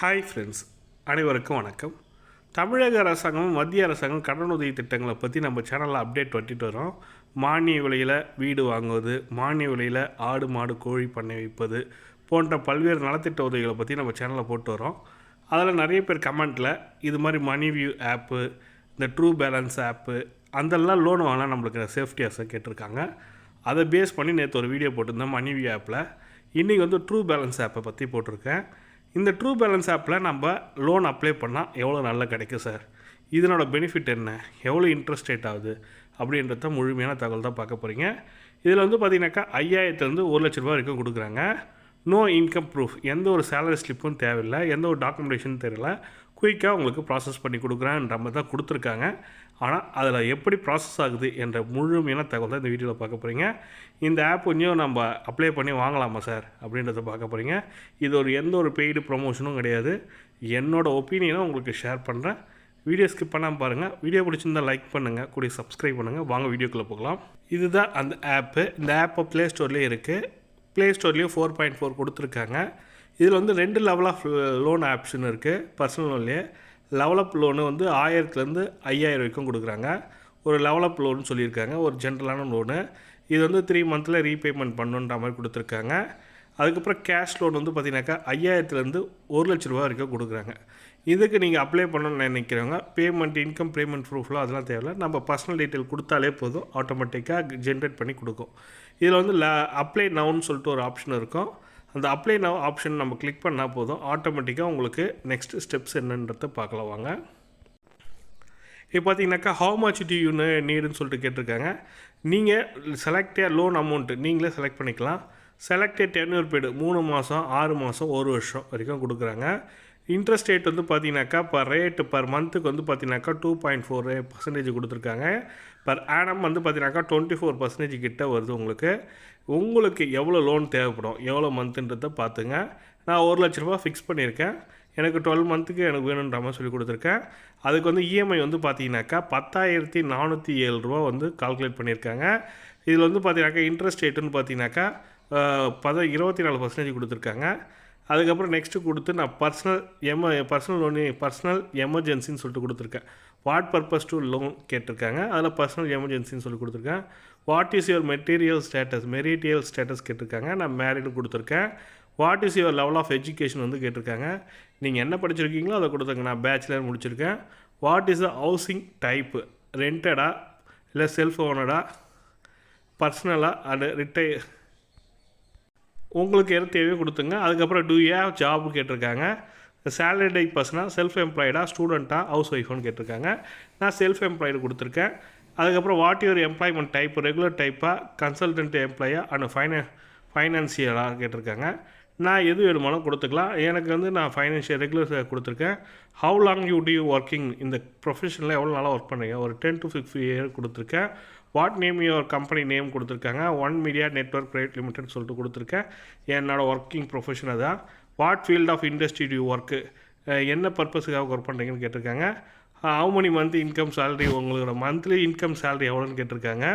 Hi friends, அனைவருக்கும் வணக்கம். தமிழக அரசாங்கம் மத்திய அரசாங்கம் கடனுதவி திட்டங்களை பற்றி நம்ம சேனலில் அப்டேட் பண்ணிட்டு வரோம். மானிய விலையில் வீடு வாங்குவது, மானிய விலையில் ஆடு மாடு கோழி பண்ணை வைப்பது போன்ற பல்வேறு நலத்திட்ட உதவிகளை பற்றி நம்ம சேனலில் போட்டு வரோம். அதில் நிறைய பேர் கமெண்ட்டில் இது மாதிரி மணிவியூ ஆப்பு, இந்த ட்ரூ பேலன்ஸ் ஆப்பு அதெல்லாம் லோன் வாங்கினா நம்மளுக்கு சேஃப்டியாஸை கேட்டிருக்காங்க. அதை பேஸ் பண்ணி நேற்று ஒரு வீடியோ போட்டிருந்தேன் மணிவியூ ஆப்பில். இன்றைக்கி வந்து ட்ரூ பேலன்ஸ் ஆப்பை பற்றி போட்டிருக்கேன். இந்த ட்ரூ பேலன்ஸ் ஆப்பில் நம்ம லோன் அப்ளை பண்ணால் எவ்வளோ நல்லா கிடைக்கும் சார், இதனோட பெனிஃபிட் என்ன, எவ்வளோ இன்ட்ரெஸ்ட் ரேட் ஆகுது அப்படின்றத முழுமையான தகவல் தான் பார்க்க போகிறீங்க. இதில் வந்து பார்த்திங்கனாக்கா 5000லேருந்து 1 லட்ச ரூபா வரைக்கும் கொடுக்குறாங்க. நோ இன்கம் ப்ரூஃப், எந்த ஒரு சேலரி ஸ்லிப்பும் தேவையில்லை, எந்த ஒரு டாக்குமெண்டேஷனும் தெரியல, குயிக்காக உங்களுக்கு ப்ராசஸ் பண்ணி கொடுக்குறேன்ற மாதிரி தான் கொடுத்துருக்காங்க. ஆனால் அதில் எப்படி ப்ராசஸ் ஆகுது என்ற முழுமையான தகவல் தான் இந்த வீடியோவில் பார்க்க போகிறீங்க. இந்த ஆப் கொஞ்சம் நம்ம அப்ளை பண்ணி வாங்கலாமா சார் அப்படின்றத பார்க்க போகிறீங்க. இது எந்த ஒரு பெய்டு ப்ரொமோஷனும் கிடையாது. என்னோடய ஒப்பீனியனை உங்களுக்கு ஷேர் பண்ணுறேன். வீடியோ ஸ்கிப் பண்ணாமல் பாருங்கள். வீடியோ பிடிச்சிருந்தால் லைக் பண்ணுங்கள், கூட சப்ஸ்கிரைப் பண்ணுங்கள். வாங்க வீடியோக்குள்ளே போகலாம். இதுதான் அந்த ஆப்பு. இந்த ஆப்பை ப்ளே ஸ்டோர்லேயே இருக்குது. ப்ளே ஸ்டோர்லேயும் 4.4 கொடுத்துருக்காங்க. இதில் வந்து 2 லெவல் ஆஃப் லோன் ஆப்ஷன் இருக்குது. பர்சனல் லோன்லேயே லெவலப் லோனு வந்து 1000லேருந்து 5000 வரைக்கும் கொடுக்குறாங்க. ஒரு லெவலப் லோன் சொல்லியிருக்காங்க, ஒரு ஜென்ரலான லோனு. இது வந்து 3 மந்தில் ரீபேமெண்ட் பண்ணுன்ற மாதிரி கொடுத்துருக்காங்க. அதுக்கப்புறம் கேஷ் லோன் வந்து பார்த்திங்கனாக்கா 5000லேருந்து 1 லட்ச ரூபா வரைக்கும் கொடுக்குறாங்க. இதுக்கு நீங்கள் அப்ளை பண்ணணும்னு நினைக்கிறவங்க பேமெண்ட் இன்கம் பேமெண்ட் ப்ரூஃப்லாம் அதெல்லாம் தேவையில்லை. நம்ம பர்சனல் டீட்டெயில் கொடுத்தாலே போதும், ஆட்டோமேட்டிக்காக ஜென்ரேட் பண்ணி கொடுக்கும். இதில் வந்து அப்ளை நவுன்னு சொல்லிட்டு ஒரு ஆப்ஷன் இருக்கும். அந்த அப்ளை நவ் ஆப்ஷன் நம்ம கிளிக் பண்ணால் போதும், ஆட்டோமேட்டிக்காக உங்களுக்கு நெக்ஸ்ட் ஸ்டெப்ஸ் என்னன்றதை பார்க்கலாம் வாங்க. இப்போ பார்த்தீங்கன்னாக்கா ஹவு மச் டு யூ நீடுன்னு சொல்லிட்டு கேட்டிருக்காங்க. நீங்கள் செலக்டே லோன் அமௌண்ட்டு நீங்களே செலக்ட் பண்ணிக்கலாம். செலக்டட் டென்யூர் பீரியட் 3 மாதம் 6 மாதம் 1 வருஷம் வரைக்கும் கொடுக்குறாங்க. இன்ட்ரெஸ்ட் ரேட் வந்து பார்த்தீங்கன்னாக்கா பர் மந்த்துக்கு வந்து பார்த்தீங்கன்னாக்கா 2.4% கொடுத்துருக்காங்க. பர் ஆனம் வந்து பார்த்தீங்கன்னாக்கா 24% கிட்ட வருது. உங்களுக்கு எவ்வளோ லோன் தேவைப்படும், எவ்வளோ மந்த்துன்றதை பார்த்துங்க. நான் 1 லட்ச ரூபா ஃபிக்ஸ் பண்ணியிருக்கேன். எனக்கு 12 மந்த்துக்கு எனக்கு வேணுன்ற மாதிரி சொல்லி கொடுத்துருக்கேன். அதுக்கு வந்து இஎம்ஐ வந்து பார்த்தீங்கன்னாக்கா 10,407 ரூபா வந்து கால்குலேட் பண்ணியிருக்காங்க. இதில் வந்து பார்த்தீங்கன்னாக்கா இன்ட்ரெஸ்ட் ரேட்டுன்னு பார்த்தீங்கன்னாக்கா 24% கொடுத்துருக்காங்க. அதுக்கப்புறம் நெக்ஸ்ட்டு கொடுத்து நான் பர்சனல் எமர்ஜென்சின்னு சொல்லிட்டு கொடுத்துருக்கேன். வாட் பர்பஸ் டு லோன் கேட்டிருக்காங்க. அதில் பர்சனல் எமர்ஜென்சின்னு சொல்லி கொடுத்துருக்கேன். What is your material status கேட்டிருக்காங்க. நான் மேரிடு கொடுத்துருக்கேன். What is your level of education வந்து கேட்டிருக்காங்க. நீங்கள் என்ன படிச்சிருக்கீங்களோ அதை கொடுத்துருங்க. நான் பேச்சுலர் முடிச்சிருக்கேன். What is the housing type, ரெண்டடா இல்லை செல்ஃப் ஓனடா, பர்சனலாக அது உங்களுக்கு எது தேவையோ கொடுத்துங்க. அதுக்கப்புறம் டூ யூ ஹேவ் ஜாப் கேட்டிருக்காங்க. சேலரி டைப் பர்சனாக, செல்ஃப் எம்ப்ளாய்டா, ஸ்டூடெண்ட்டாக, ஹவுஸ் ஒய்ஃப்னு கேட்டிருக்காங்க. நான் செல்ஃப் எம்ப்ளாய்டு கொடுத்துருக்கேன். அதுக்கப்புறம் what your employment type, regular டைப்பாக, கன்சல்டன்ட் எம்ப்ளாயா அண்ட் ஃபைனான்சியலாக கேட்டிருக்காங்க. நான் எது வேணுமானோ கொடுத்துக்கலாம். எனக்கு வந்து நான் ஃபைனான்ஷியல் ரெகுலர் கொடுத்துருக்கேன். How long you do working, இந்த ப்ரொஃபஷனில் எவ்வளோ நாளாக ஒர்க் பண்ணுறீங்க, ஒரு 10 to 15 இயர் கொடுத்துருக்கேன். What name your company name கொடுத்துருக்காங்க. One media network private limited சொல்லிட்டு கொடுத்துருக்கேன். என்னோடய ஒர்க்கிங் ப்ரொஃபஷன் அதான். What field of industry do work, என்ன பர்பஸுக்காக ஒர்க் பண்ணுறீங்கன்னு கேட்டிருக்காங்க. How money month income salary, உங்களோட மந்த்லி இன்கம் சேலரி எவ்வளோன்னு கேட்டிருக்காங்க.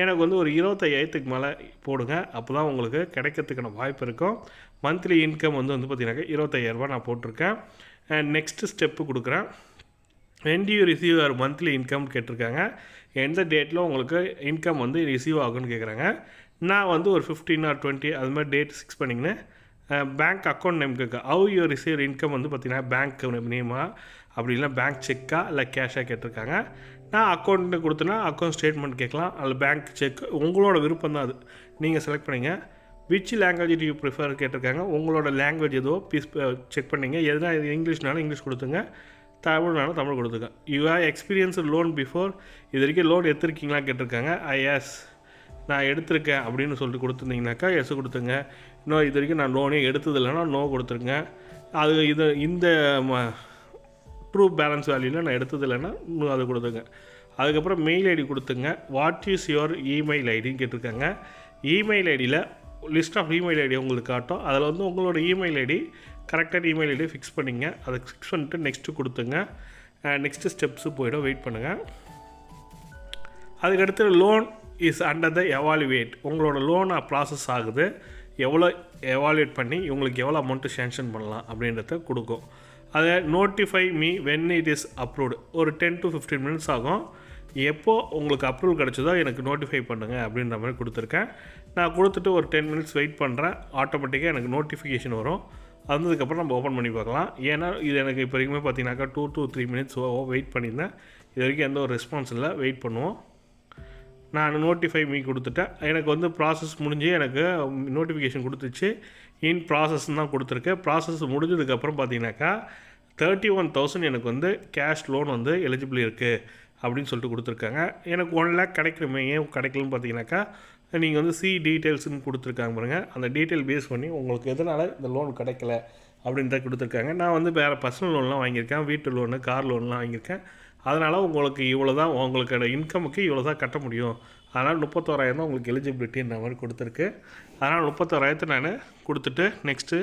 எனக்கு வந்து ஒரு 25,000க்கு மேலே போடுங்க, அப்போ தான் உங்களுக்கு கிடைக்கிறதுக்கான வாய்ப்பு இருக்கும். மந்த்லி இன்கம் வந்து பார்த்திங்கனாக்கா 25,000 ரூபா நான் போட்டிருக்கேன். நெக்ஸ்ட்டு ஸ்டெப்பு கொடுக்குறேன். when do you receive your monthly income கேட்டிருக்காங்க. எந்த டேட்டில் உங்களுக்கு இன்கம் வந்து ரிசீவ் ஆகுன்னு கேட்குறாங்க. நான் வந்து ஒரு 15 or 20 அது மாதிரி டேட் ஃபிக்ஸ் பண்ணிங்கன்னு பேங்க் அக்கௌண்ட் நேம் கேட்க. ஹவு யூ ரிசீவ் இன்கம் வந்து பார்த்திங்கன்னா பேங்க் நேமா அப்படி இல்லை பேங்க் செக்கா இல்லை கேஷாக கேட்டிருக்காங்க. நான் அக்கௌண்ட்டு கொடுத்தேன்னா அக்கௌண்ட் ஸ்டேட்மெண்ட் கேட்கலாம், அதில் பேங்க் செக் உங்களோட விருப்பம் தான், அது நீங்கள் செலக்ட் பண்ணிங்க. விச் லாங்குவேஜ் யூ ப்ரிஃபர் கேட்டிருக்காங்க. உங்களோட லாங்குவேஜ் எதுவோ செக் பண்ணிங்க. எதுனா இங்கிலீஷ்னாலும் இங்கிலீஷ் கொடுத்துங்க, தமிழ்னாலும் தமிழ் கொடுத்துங்க. You have experience loan before, இது வரைக்கும் லோன் எடுத்துருக்கீங்களா கேட்டிருக்காங்க. எஸ் நான் எடுத்திருக்கேன் அப்படின்னு சொல்லிட்டு கொடுத்துருந்தீங்கனாக்கா எஸ் கொடுத்துங்க. இன்னும் இது வரைக்கும் நான் லோனே எடுத்தது இல்லைன்னா நோ கொடுத்துருங்க. இந்த ட்ரூ பேலன்ஸ் வேல்யூவில் நான் எடுத்தது இல்லைன்னா இன்னும் அது கொடுத்துங்க. அதுக்கப்புறம் மெயில் ஐடி கொடுத்துங்க. வாட் இஸ் யுவர் இமெயில் ஐடின்னு கேட்டிருக்காங்க. இமெயில் ஐடியில் லிஸ்ட் ஆஃப் இமெயில் ஐடி உங்களுக்கு காட்டும். அதில் வந்து உங்களோட இமெயில் ஐடி கரெக்டான இமெயில் ஐடியை ஃபிக்ஸ் பண்ணிங்க. அதை ஃபிக்ஸ் பண்ணிட்டு நெக்ஸ்ட்டு கொடுத்துங்க. நெக்ஸ்ட்டு ஸ்டெப்ஸு போய்டும், வெயிட் பண்ணுங்கள். அதுக்கடுத்து loan is under the evaluate, உங்களோட லோன் ப்ராசஸ் ஆகுது, எவ்வளோ எவாலுவேட் பண்ணி உங்களுக்கு எவ்வளோ அமௌண்ட்டு சேங்ஷன் பண்ணலாம் அப்படின்றத கொடுக்கும். அதை notify me when it is approved ஒரு 10 to 15 minutes ஆகும். எப்போது உங்களுக்கு அப்ரூவல் கிடச்சதோ எனக்கு நோட்டிஃபை பண்ணுங்கள் அப்படின்ற மாதிரி கொடுத்துருக்கேன். நான் கொடுத்துட்டு ஒரு 10 minutes வெயிட் பண்ணுறேன். ஆட்டோமேட்டிக்காக எனக்கு நோட்டிஃபிகேஷன் வரும். வந்ததுக்கப்புறம் நம்ம ஓப்பன் பண்ணி பார்க்கலாம். ஏன்னா இது எனக்கு இப்போ வரைக்குமே பார்த்தீங்கன்னாக்கா 2 to 3 minutes வெயிட் பண்ணியிருந்தேன். இது வரைக்கும் எந்த ஒரு ரெஸ்பான்ஸ் இல்லை. வெயிட் பண்ணுவோம். நான் நோட்டிஃபை மீ கொடுத்துட்டேன். எனக்கு வந்து ப்ராசஸ் முடிஞ்சு எனக்கு நோட்டிஃபிகேஷன் கொடுத்துச்சு. இன் ப்ராசஸ்ன்னு தான் கொடுத்துருக்கேன். ப்ராசஸ் முடிஞ்சதுக்கப்புறம் பார்த்தீங்கன்னாக்கா 31,000 எனக்கு வந்து கேஷ் லோன் வந்து எலிஜிபிள் இருக்குது அப்படின்னு சொல்லிட்டு கொடுத்துருக்காங்க. எனக்கு 1 lakh கிடைக்கணுமே, ஏன் கிடைக்கலன்னு பார்த்தீங்கன்னாக்கா நீங்கள் வந்து டீட்டெயில்ஸ்னு கொடுத்துருக்காங்க பாருங்கள். அந்த டீட்டெயில் பேஸ் பண்ணி உங்களுக்கு எதனால் இந்த லோன் கிடைக்கல அப்படின்றத கொடுத்துருக்காங்க. நான் வந்து வேறு பர்சனல் லோன்லாம் வாங்கியிருக்கேன், வீட்டு லோனு, கார் லோன்லாம் வாங்கியிருக்கேன். அதனால் உங்களுக்கு இவ்வளோ தான், உங்களுக்கு இன்கமுக்கு இவ்வளோ தான் கட்ட முடியும். அதனால் 31,000 தான் உங்களுக்கு எலிஜிபிலிட்டின்ற மாதிரி கொடுத்துருக்கு. அதனால் 31,000 நான் கொடுத்துட்டு next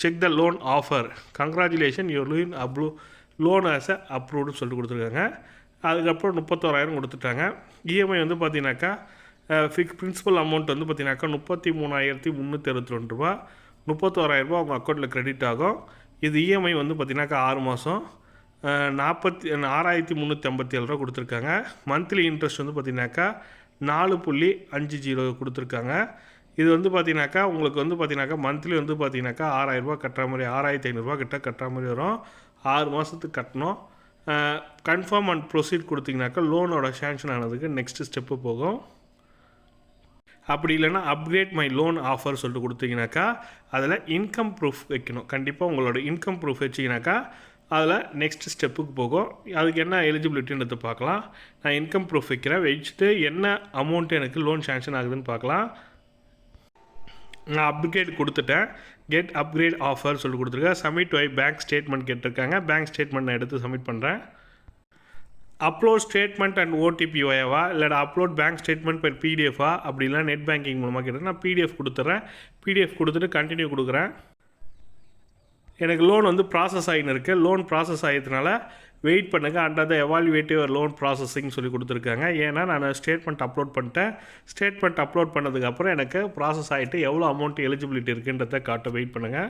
check the loan offer, congratulation your loan as அப்ரூவ்டுன்னு சொல்லிட்டு கொடுத்துருக்காங்க. அதுக்கப்புறம் 31,000 கொடுத்துட்டாங்க. இஎம்ஐ வந்து பார்த்தீங்கன்னாக்கா பிரின்சிபல் அமௌண்ட் வந்து பார்த்தீங்கன்னாக்கா 33,362 ரூபா. 31,000 அவங்க அக்கௌண்ட்டில் கிரெடிட் ஆகும். இது இஎம்ஐ வந்து பார்த்தீங்கன்னாக்கா 6 மாதம் 6,357 ரூபா கொடுத்துருக்காங்க. மந்த்லி இன்ட்ரெஸ்ட் வந்து பார்த்தீங்கன்னாக்கா 4.50 கொடுத்துருக்காங்க. இது வந்து பார்த்தீங்கன்னாக்கா உங்களுக்கு வந்து பார்த்தீங்கன்னாக்கா மந்த்லி வந்து பார்த்தீங்கன்னாக்கா 6,000 ரூபா கட்டுற மாதிரி 6,500 கிட்ட கட்டுற மாதிரி வரும். 6 மாதத்துக்கு கட்டணும். கன்ஃபார்ம் அண்ட் ப்ரொசீட் கொடுத்தீங்கன்னாக்கா லோனோட சேங்ஷன் ஆனதுக்கு நெக்ஸ்ட் ஸ்டெப்பு போகும். அப்படி இல்லைன்னா அப்கிரேட் மை லோன் ஆஃபர் சொல்லிட்டு கொடுத்தீங்கன்னாக்கா அதில் இன்கம் ப்ரூஃப் வைக்கணும். கண்டிப்பாக உங்களோட இன்கம் ப்ரூஃப் வச்சிங்கனாக்கா அதில் நெக்ஸ்ட் ஸ்டெப்புக்கு போகும். அதுக்கு என்ன எலிஜிபிலிட்டின்றது பார்க்கலாம். நான் இன்கம் ப்ரூஃப் வைக்கிறேன். வச்சுட்டு என்ன அமௌண்ட் எனக்கு லோன் சேங்ஷன் ஆகுதுன்னு பார்க்கலாம். நான் அப்கிரேட் கொடுத்துட்டேன். கெட் அப்கிரேட் ஆஃபர் சொல்லி கொடுத்துருக்கேன். சப்மிட் வை பேங்க் ஸ்டேட்மெண்ட் கேட்டிருக்காங்க. பேங்க் ஸ்டேட்மெண்ட் நான் எடுத்து சப்மிட் பண்ணுறேன். அப்லோட் ஸ்டேட்மெண்ட் அண்ட் ஓடிபி வயவா இல்லை அப்லோட் பேங்க் ஸ்டேட்மெண்ட் பர் பிடிஎஃபா அப்படின்னா நெட் பேங்கிங் மூலமாக கேட்டேன். நான் பிடிஎஃப் கொடுத்துட்றேன். பிடிஎஃப் கொடுத்துட்டு கண்டினியூ கொடுக்குறேன். எனக்கு லோன் வந்து ப்ராசஸ் ஆகின்னு இருக்குது. லோன் ப்ராசஸ் ஆகியதுனால வெயிட் பண்ணுங்கள். Under the evaluative loan processing சொல்லி கொடுத்துருக்காங்க. ஏன்னா நான் ஸ்டேட்மெண்ட் அப்லோட் பண்ணிட்டேன். ஸ்டேட்மெண்ட் அப்லோட் பண்ணதுக்கப்புறம் எனக்கு ப்ராசஸ் ஆகிட்டு எவ்வளோ அமௌண்ட் எலிஜிபிலிட்டி இருக்குன்றதை காட்ட வெயிட் பண்ணுங்கள்.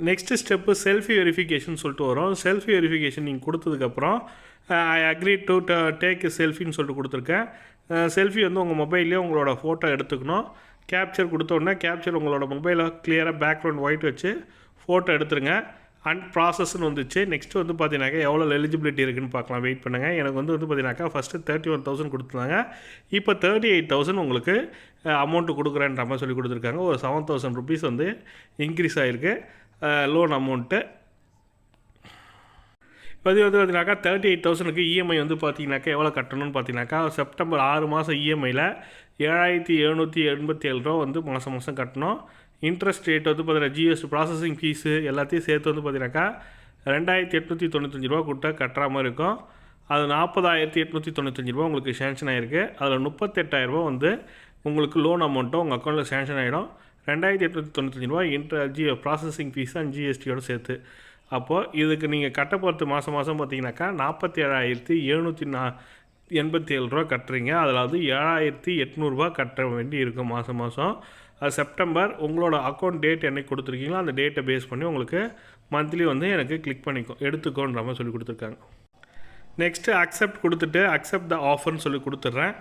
நெக்ஸ்ட்டு ஸ்டெப்பு செல்ஃபி வெரிஃபிகேஷன் சொல்லிட்டு வரும். செல்ஃபி வெரிஃபிகேஷன் நீங்கள் கொடுத்ததுக்கப்புறம் ஐ அக்ரி டு டேக் செல்ஃபின்னு சொல்லிட்டு கொடுத்துருக்கேன். செல்ஃபி வந்து உங்கள் மொபைல்லேயே உங்களோட ஃபோட்டோ எடுத்துக்கணும். கேப்சர் கொடுத்தோடனே கேப்சர் உங்களோட மொபைலை கிளியராக பேக்ரவுண்ட் ஒயிட் வச்சு ஃபோட்டோ எடுத்துருங்க. அண்ட் ப்ராசஸ்ன்னு வந்துச்சு. நெக்ஸ்ட்டு வந்து பார்த்தீங்கன்னாக்கா எவ்வளோ எலிஜிபிலிட்டி இருக்குதுன்னு பார்க்கலாம். வெயிட் பண்ணுங்கள். எனக்கு வந்து பார்த்தீங்கன்னாக்கா ஃபஸ்ட்டு 31,000 கொடுத்துருந்தாங்க. இப்போ 38,000 உங்களுக்கு அமௌண்ட்டு கொடுக்குறேன்ற மாதிரி சொல்லி கொடுத்துருக்காங்க. ஒரு 7,000 rupees வந்து இன்க்ரீஸ் ஆகிருக்கு லோன் அமௌண்ட்டு. இப்போ வந்து பார்த்தீங்கன்னாக்கா 38,000க்கு இஎம்ஐ வந்து பார்த்தீங்கன்னாக்கா எவ்வளோ கட்டணும்னு பார்த்தீங்கன்னாக்கா செப்டம்பர் 6 மாதம் இஎம்ஐயில் 7,787 ரூபா வந்து மாதம் கட்டணும். இன்ட்ரெஸ்ட் ரேட் வந்து பார்த்தீங்கன்னா ஜிஎஸ்டி ப்ராசஸிங் ஃபீஸு எல்லாத்தையும் சேர்த்து வந்து பார்த்தீங்கன்னாக்கா 2,895 ரூபா கொடுத்தா கட்டுற மாதிரி இருக்கும். அது 40,895 ரூபா உங்களுக்கு சேங்ஷன் ஆகிருக்கு. அதில் 38,000 ரூபா வந்து உங்களுக்கு லோன் அமௌண்ட்டும் உங்கள் அக்கௌண்ட்டில் சேங்ஷன் ஆகிடும். 2,895 ரூபா ப்ராசஸிங் ஃபீஸ் அண்ட் ஜிஎஸ்டியோடு சேர்த்து. அப்போது இதுக்கு நீங்கள் கட்ட போகிறது மாதம் பார்த்தீங்கன்னாக்கா 47,787 ரூபா கட்டுறீங்க. அதில் வந்து 7,800 ரூபா கட்ட வேண்டி இருக்கும் மாதம். அது செப்டம்பர் உங்களோட அக்கௌண்ட் டேட் என்னைக்கு கொடுத்துருக்கீங்களோ அந்த டேட்டை பேஸ் பண்ணி உங்களுக்கு மந்த்லி வந்து எனக்கு கிளிக் எடுத்துக்கோன்ற மாதிரி சொல்லி கொடுத்துருக்காங்க. நெக்ஸ்ட்டு அக்செப்ட் கொடுத்துட்டு அக்செப்ட் த ஆஃபர்னு சொல்லி கொடுத்துட்றேன்.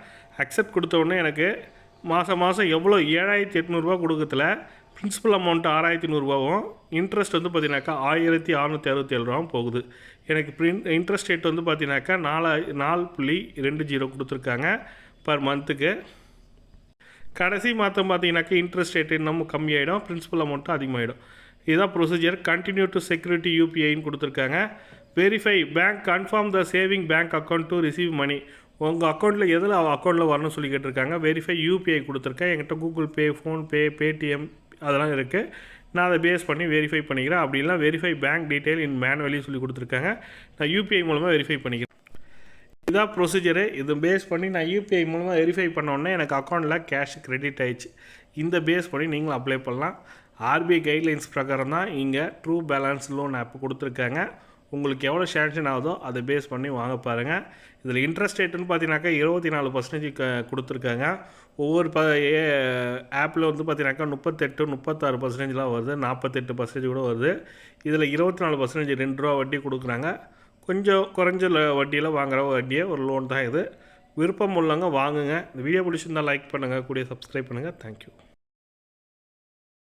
அக்செப்ட் கொடுத்த உடனே எனக்கு மாதம் எவ்வளோ 7,800 ரூபா கொடுக்கறதுல பிரின்சிபல் அமௌண்ட் 6,100 ரூபாவும் இன்ட்ரெஸ்ட் வந்து பார்த்தீங்கன்னாக்கா 1,667 ரூபாவும் போகுது. எனக்கு இன்ட்ரெஸ்ட் ரேட் வந்து பார்த்தீங்கன்னாக்கா 4.20 கொடுத்துருக்காங்க பர் மந்த்துக்கு. கடைசி மாதம் பார்த்தீங்கன்னாக்கா இன்ட்ரெஸ்ட் ரேட்டு இன்னமும் கம்மியாகிடும், பிரின்சிபல் அமௌண்ட்டும் அதிகமாகிடும். இதுதான் ப்ரொசீஜர். கண்டினியூ டு செக்யூரிட்டி யூபிஐன்னு கொடுத்துருக்காங்க. Verify bank confirm the saving bank account to receive money. உங்கள் அக்கௌண்ட்டில் எதில் அக்கௌண்ட்டில் வரணும்னு சொல்லி கேட்டிருக்காங்க. வெரிஃபை யூபிஐ கொடுத்துருக்கேன். என்கிட்ட கூகுள் பே, ஃபோன்பே, பேடிஎம் அதெல்லாம் இருக்குது. நான் அதை பேஸ் பண்ணி வெரிஃபை பண்ணிக்கிறேன். அப்படி இல்லை வெரிஃபை பேங்க் டீட்டெயில் இன் மேனுவலி சொல்லி கொடுத்துருக்காங்க. நான் யூபிஐ மூலமாக வெரிஃபை பண்ணிக்கிறேன். இதான் ப்ரொசீஜரு. இது பேஸ் பண்ணி நான் யூபிஐ மூலமாக வெரிஃபை பண்ணோன்னே எனக்கு அக்கௌண்ட்டில் கேஷ் கிரெடிட் ஆகிடுச்சு. இந்த பேஸ் பண்ணி நீங்களும் அப்ளை பண்ணலாம். ஆர்பிஐ கைட்லைன்ஸ் பிரகாரம் தான் இங்கே ட்ரூ பேலன்ஸ் லோன் ஆப் கொடுத்துருக்காங்க. உங்களுக்கு எவ்வளோ சேங்ஷன் ஆகுதோ அதை பேஸ் பண்ணி வாங்க பாருங்கள். இதில் இன்ட்ரெஸ்ட் ரேட்டுன்னு பார்த்தீங்கன்னாக்கா 24% கொடுத்துருக்காங்க. ஒவ்வொரு ஆப்பில் வந்து பார்த்தீங்கன்னாக்கா 36% வருது, 48% கூட வருது. இதில் 24% ₹2 வட்டி கொடுக்குறாங்க. கொஞ்சம் குறைஞ்ச வட்டியில் வாங்குகிற வட்டியே ஒரு லோன் தான் இது. விருப்பம் உள்ளவங்க வாங்குங்க. இந்த வீடியோ பிடிச்சிருந்தால் லைக் பண்ணுங்கள், கூடிய சப்ஸ்கிரைப் பண்ணுங்கள். தேங்க்யூ.